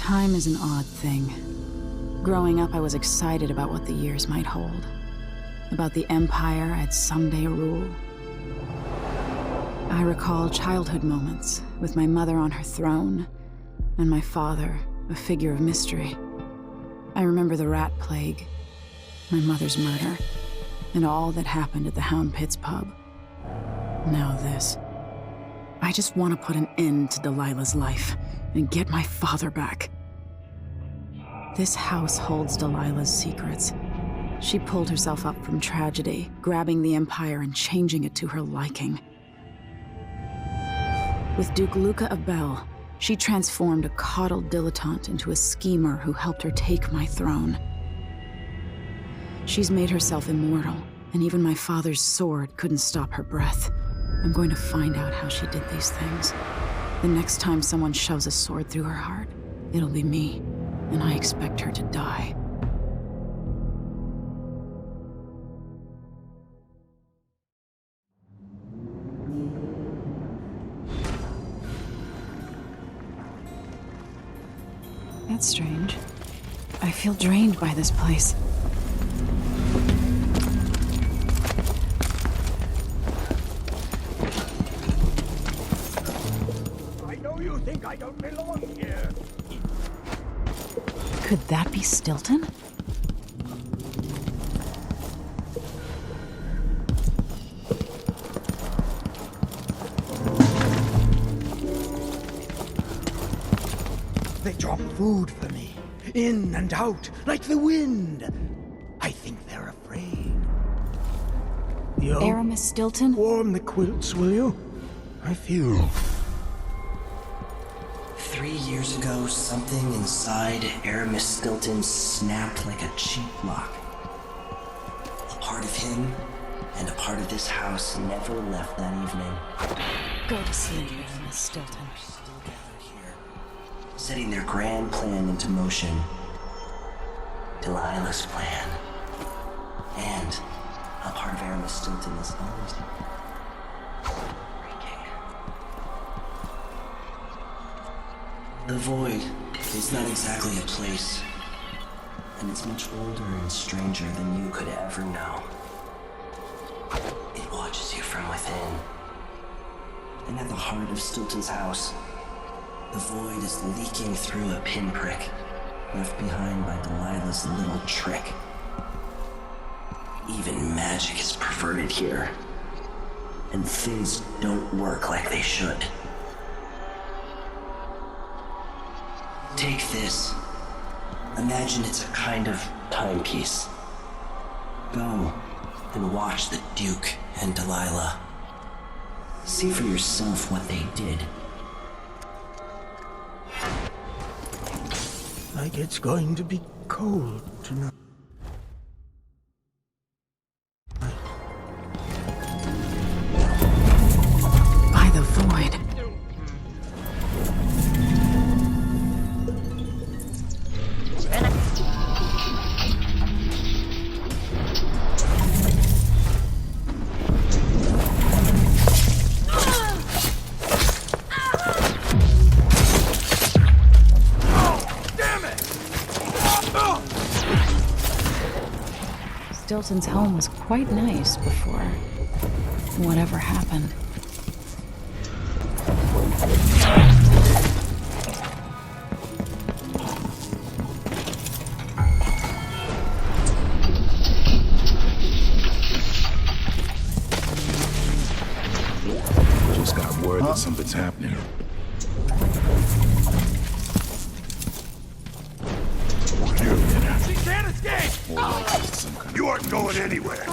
Time is an odd thing. Growing up, I was excited about what the years might hold. About the empire I'd someday rule. I recall childhood moments with my mother on her throne, and my father, a figure of mystery. I remember the rat plague, my mother's murder, and all that happened at the Hound Pits pub. Now this. I just want to put an end to Delilah's life and get my father back. This house holds Delilah's secrets. She pulled herself up from tragedy, grabbing the Empire and changing it to her liking. With Duke Luca of Bell, she transformed a coddled dilettante into a schemer who helped her take my throne. She's made herself immortal, and even my father's sword couldn't stop her breath. I'm going to find out how she did these things. The next time someone shoves a sword through her heart, it'll be me, and I expect her to die. That's strange. I feel drained by this place. I know you think I don't belong here. Could that be Stilton? They drop food for me, in and out, like the wind. I think they're afraid. Yo, Aramis Stilton? warm the quilts, will you? I feel... 3 years ago, something inside Aramis Stilton snapped like a cheap lock. A part of him and a part of this house never left that evening. Go to sleep, Aramis Stilton. Still gathered here, setting their grand plan into motion. Delilah's plan. And a part of Aramis Stilton is always breaking. The Void is not exactly a place, and it's much older and stranger than you could ever know. It watches you from within. And at the heart of Stilton's house, the Void is leaking through a pinprick left behind by Delilah's little trick. Even magic is perverted here, and things don't work like they should. Take this. Imagine it's a kind of timepiece. Go and watch the Duke and Delilah. See for yourself what they did. like it's going to be cold tonight. By the void. Stilton's home was quite nice before whatever happened. Just got word that something's happening. She can't escape! More likely it's some kind of... You aren't going anywhere!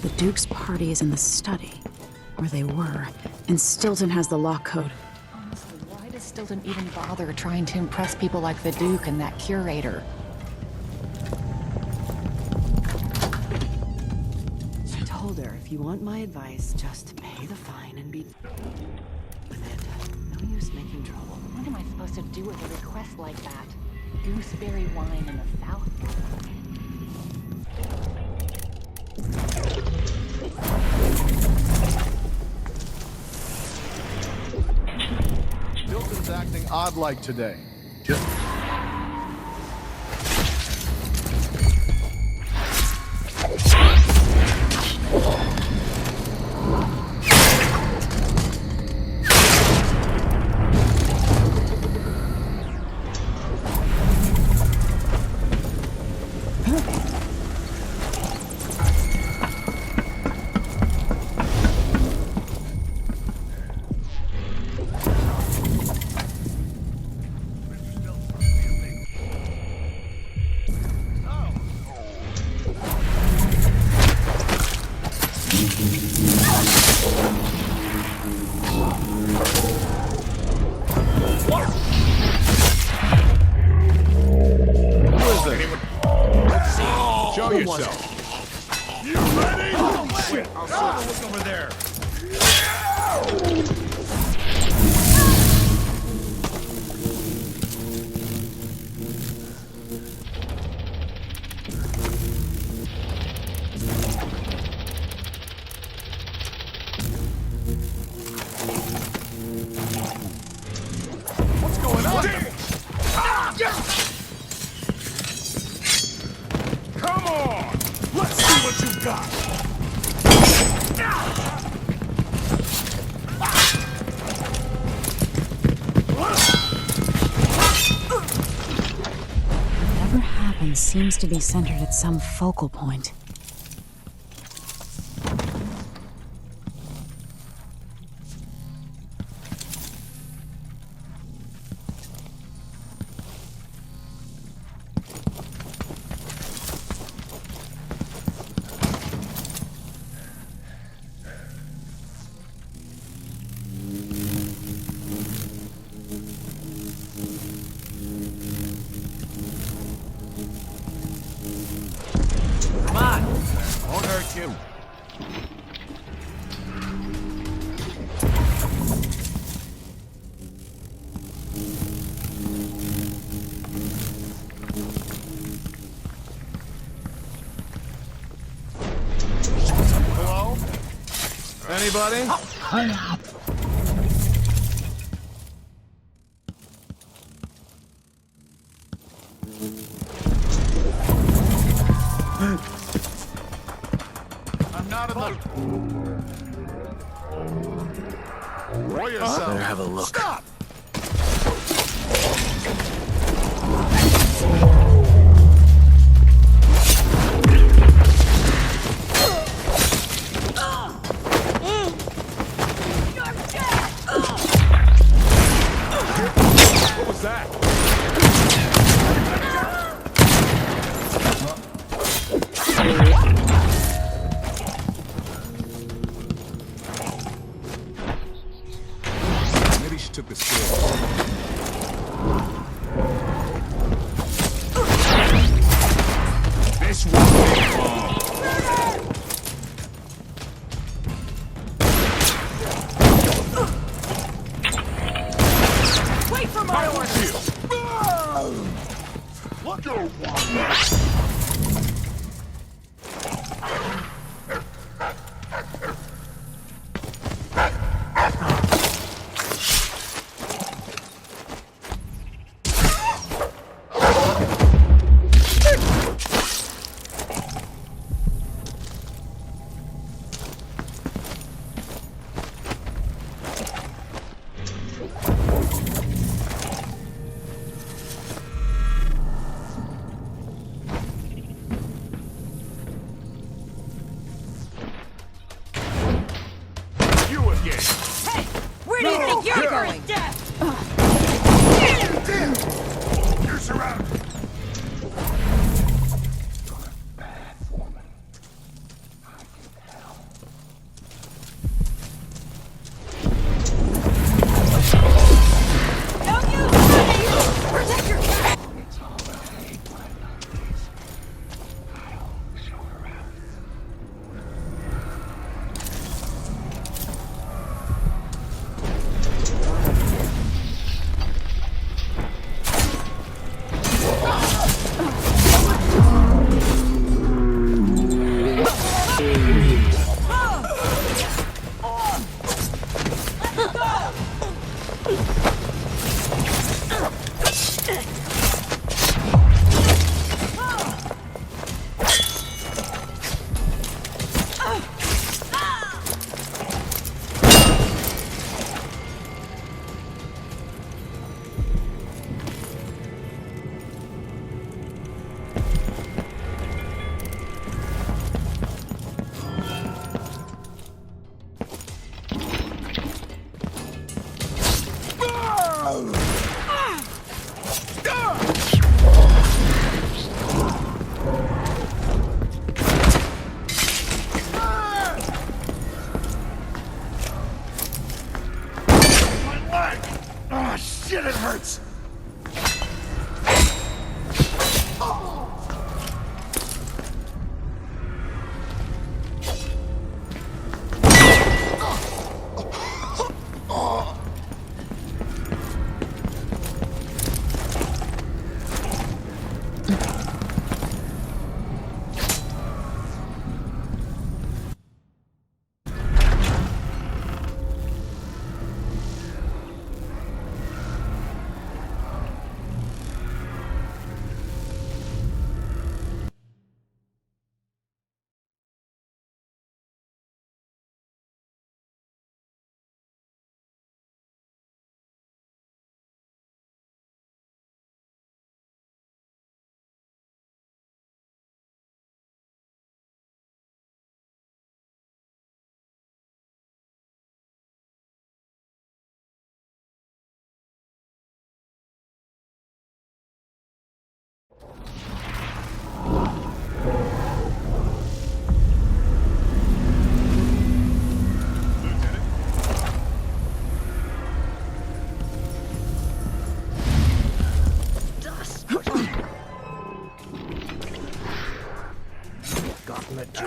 The Duke's party is in the study, where they were, and Stilton has the lock code. Honestly, why does Stilton even bother trying to impress people like the Duke and that curator? I told her, if you want my advice, just pay the fine and be with it. No use making trouble. What am I supposed to do with a request like that? Gooseberry wine in the South? Stilton's acting odd-like today. Show yourself. You ready? Oh, wait. I'll look over there. What's going on? Come on! Let's see what you got! Whatever happens seems to be centered at some focal point. Come on! Won't hurt you. Hello? Anybody? I'm not in the... Roll yourself. Better have a look. Stop! What was that? Maybe she took the stairs. This won't be long. Wait for I my want you. Look over. You again. Where do you think you're going? You're surrounded! Shit, it hurts! Gauntlet to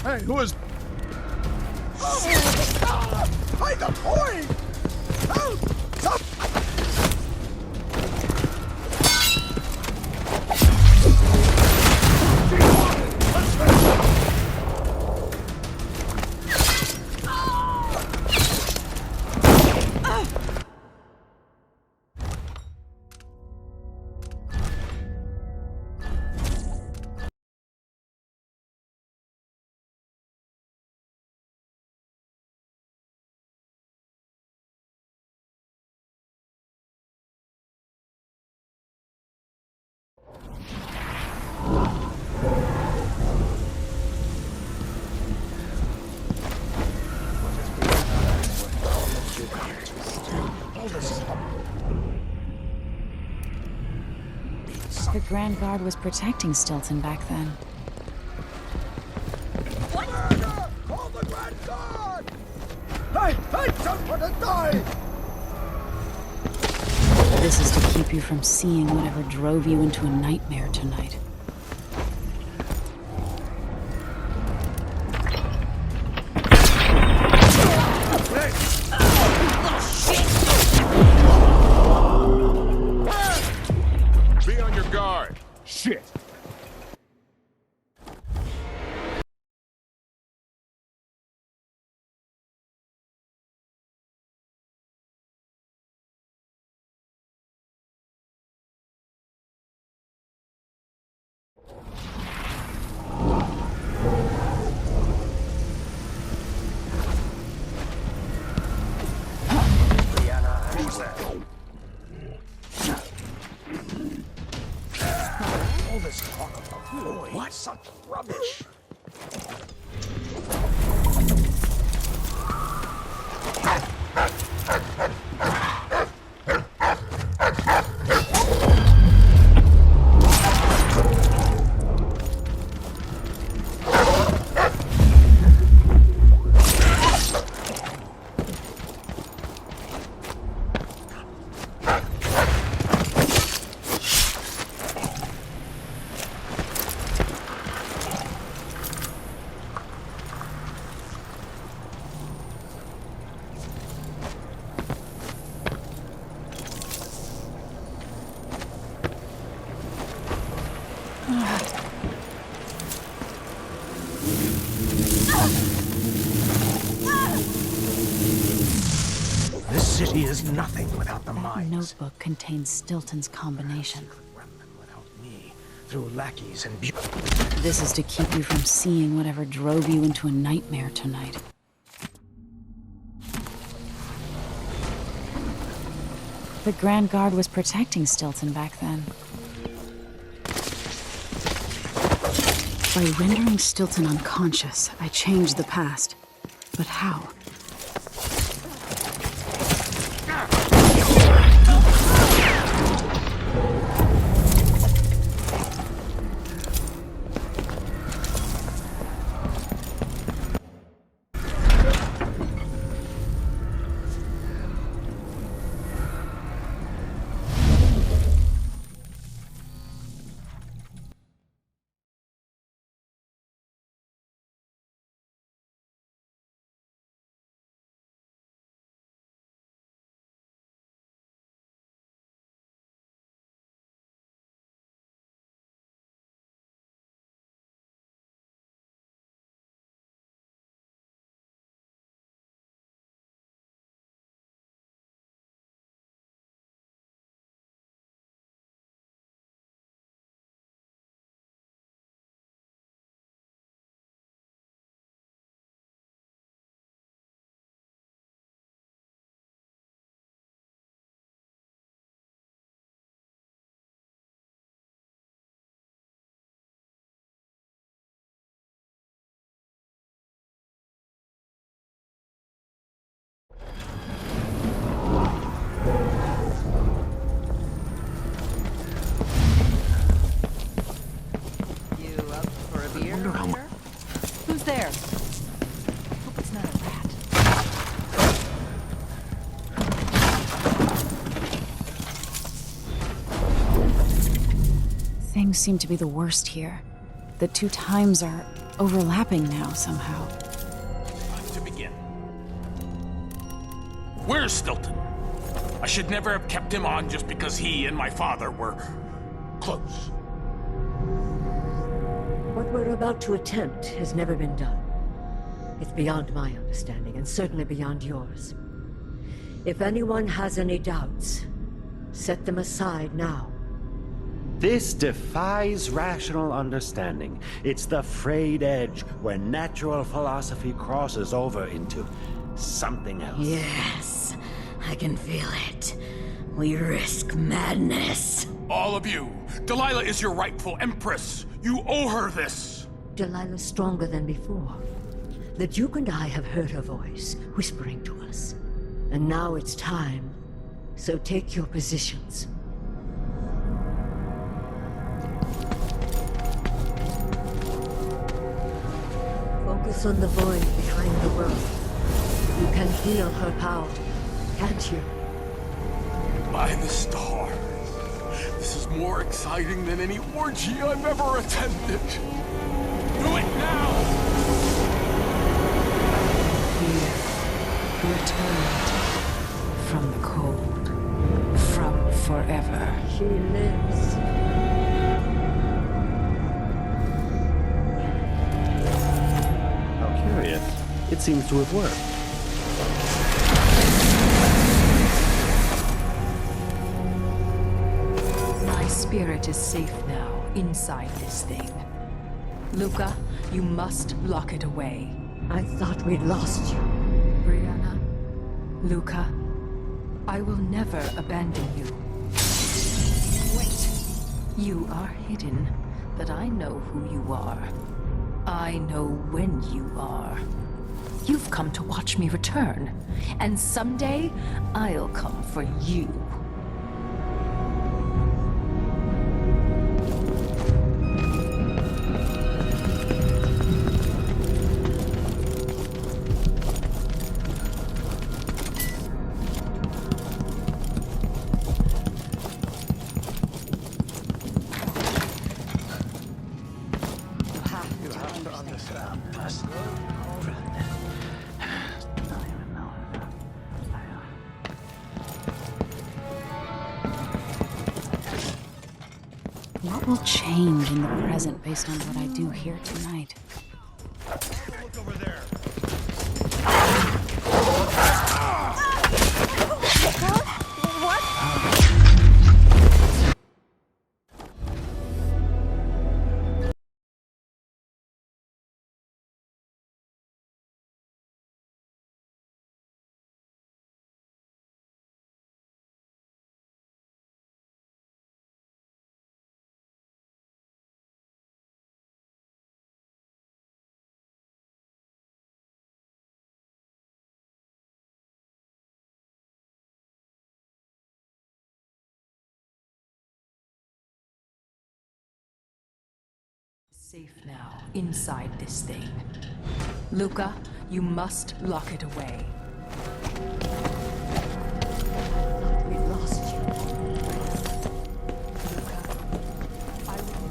Hey, who is... Hide the point! Help! Stop! The Grand Guard was protecting Stilton back then. Murder! Call the Grand Guard! I don't want to die! This is to keep you from seeing whatever drove you into a nightmare tonight. Be on your guard. Shit. All this talk about Floyd. What? Such rubbish. city is nothing without the That mines. notebook contains Stilton's combination. Run them without me, through lackeys and This is to keep you from seeing whatever drove you into a nightmare tonight. The Grand Guard was protecting Stilton back then. By rendering Stilton unconscious, I changed the past. But how? Who's there? Hope it's not a rat. Things seem to be the worst here. The two times are overlapping now somehow. To begin. Where's Stilton? I should never have kept him on just because he and my father were close. What we're about to attempt has never been done. It's beyond my understanding, and certainly beyond yours. If anyone has any doubts, set them aside now. This defies rational understanding. It's the frayed edge where natural philosophy crosses over into something else. Yes, I can feel it. We risk madness. All of you, Delilah is your rightful empress. You owe her this. Delilah's stronger than before. The Duke and I have heard her voice, whispering to us. And now it's time. So take your positions. Focus on the void behind the world. You can feel her power, can't you? By the stars. This is more exciting than any orgy I've ever attended. Do it now! Here, returned from the cold, from forever. She lives. How curious. It seems to have worked. My spirit is safe now, inside this thing. Luca, you must lock it away. I thought we'd lost you. Brianna, Luca, I will never abandon you. Wait. You are hidden, but I know who you are. I know when you are. You've come to watch me return, and someday I'll come for you. What will change in the present based on what I do here tonight? Look over there. Safe now, inside this thing. Luca, you must lock it away. We've lost you. Luca, I will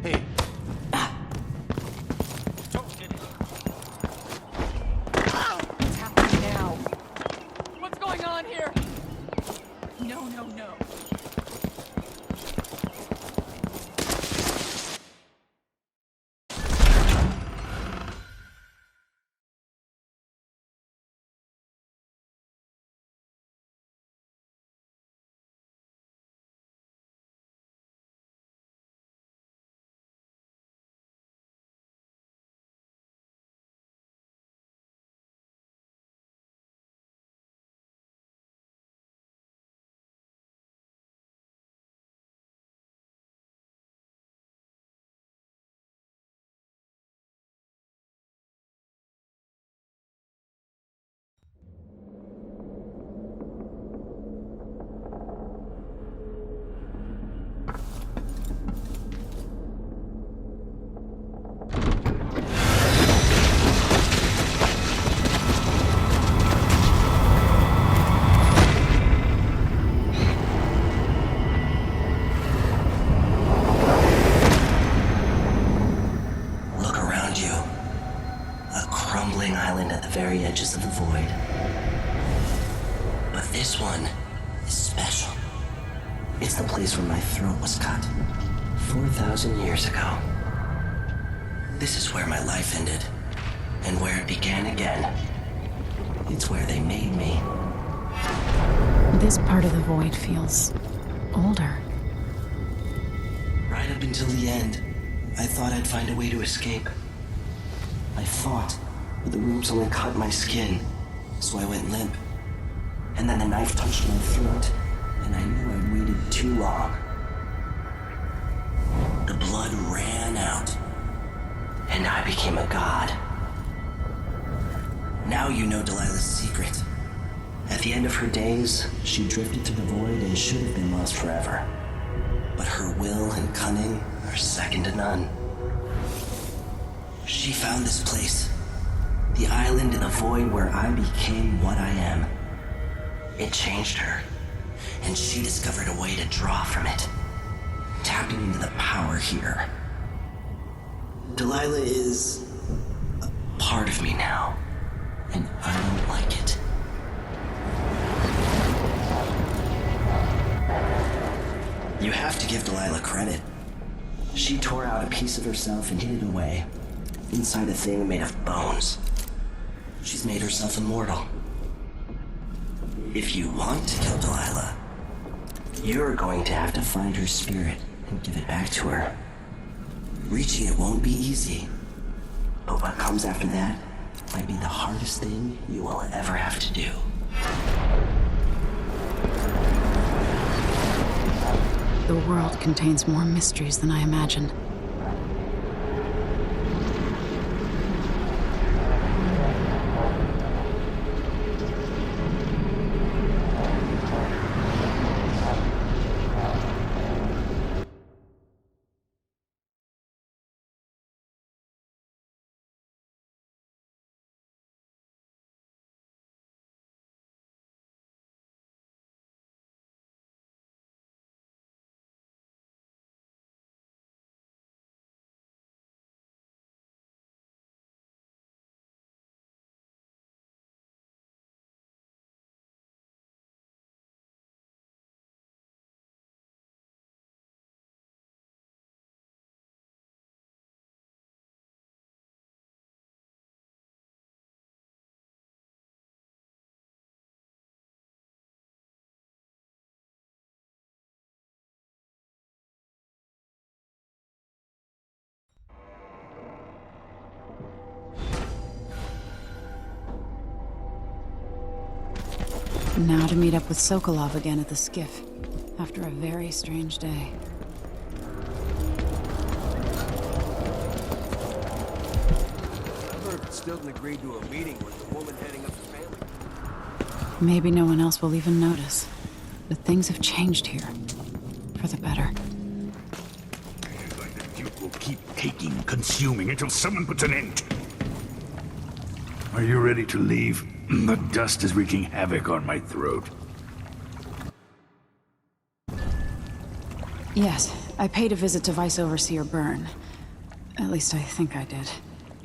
Hey, What's happening now? What's going on here? No, no, no. Look around you. A crumbling island at the very edges of the void. But this one is special. It's the place where my throat was cut 4,000 years ago. This is where my life ended, and where it began again. It's where they made me. This part of the void feels older. Right up until the end, I thought I'd find a way to escape. I fought, but the ropes only cut my skin, so I went limp. And then the knife touched my throat, and I knew I'd waited too long. The blood ran out, and I became a god. Now you know Delilah's secret. At the end of her days, she drifted to the void and should have been lost forever. But her will and cunning are second to none. She found this place, the island in the void where I became what I am. It changed her, and she discovered a way to draw from it, tapping into the power here. Delilah is a part of me now, and I don't like it. You have to give Delilah credit. She tore out a piece of herself and hid it away, inside a thing made of bones. She's made herself immortal. If you want to kill Delilah, you're going to have to find her spirit and give it back to her. Reaching it won't be easy, but what comes after that might be the hardest thing you will ever have to do. The world contains more mysteries than I imagined. Now to meet up with Sokolov again at the skiff, after a very strange day. Stilton agreed to a meeting with the woman heading up the family. Maybe no one else will even notice. But things have changed here. For the better. Like the Duke will keep taking, consuming, until someone puts an end. Are you ready to leave? The dust is wreaking havoc on my throat. Yes, I paid a visit to Vice Overseer Byrne. At least I think I did.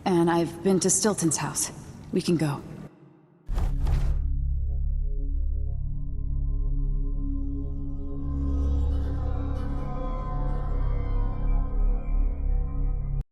And I've been to Stilton's house. We can go.